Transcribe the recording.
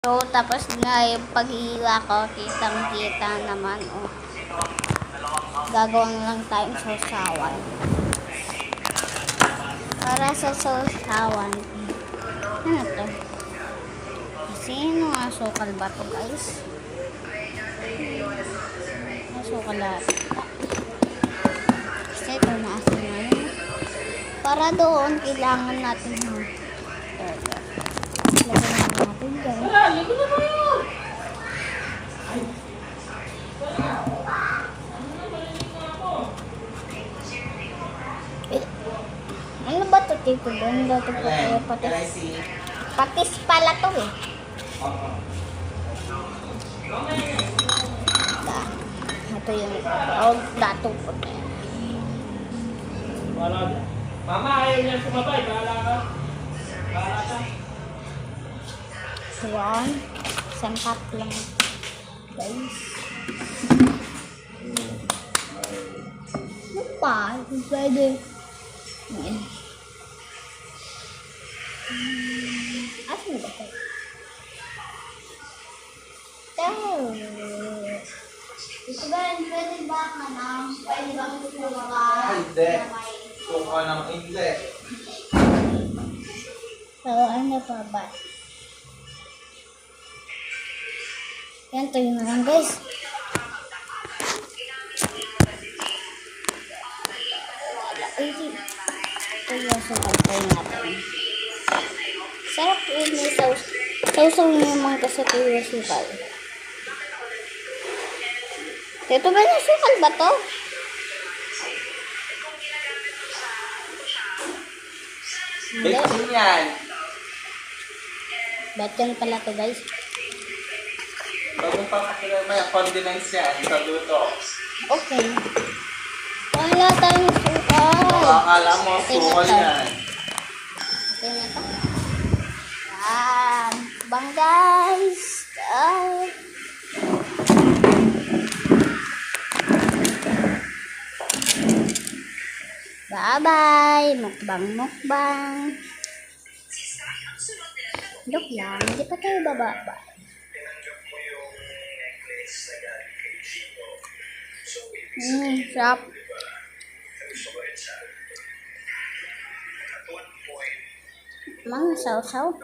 So, tapos na yung paghihila ko, kitang-kita naman, oh. Gagawin lang tayong sausawan. Para sa sausawan, ano to? Sino nga sukal ba to, guys? Sukal lahat. Kasi ito na asin na yun. Para doon, kailangan natin ng lagyan natin dyan. Ano ba ito, Tito? Doon daw ito patis. Patis pala ito eh. Ito yung dato po. Mama, ayaw niya sumabay. Bahala ka. Bahala ka. So, yan. Isang cup lang. Guys. Ano pa? Pwede. Ayan. Asan ba ito? Ito ba, pwede ba ka na? Pwede ba ito ba? Hindi. Suka ng hindi. So, ano pa ba? Yan, tayo na lang, guys. Ito yung sumagpay natin. Sarap yun yung sauce. Sausaw naman kasi ito yung sukal. Ito ba yung sukal ba to? Hindi. Baking yan. Ba't yan pala to, guys? Bagong papakilala mo yung condiments yan sa luto. Okay. Wala tayong sukal. Akala mo, sukal yan. Okay na to. Yan. Bang, guys. Bye-bye. Mukbang. Joke lang. Hindi pa tayo bababa. Sarap. Mang sausaw.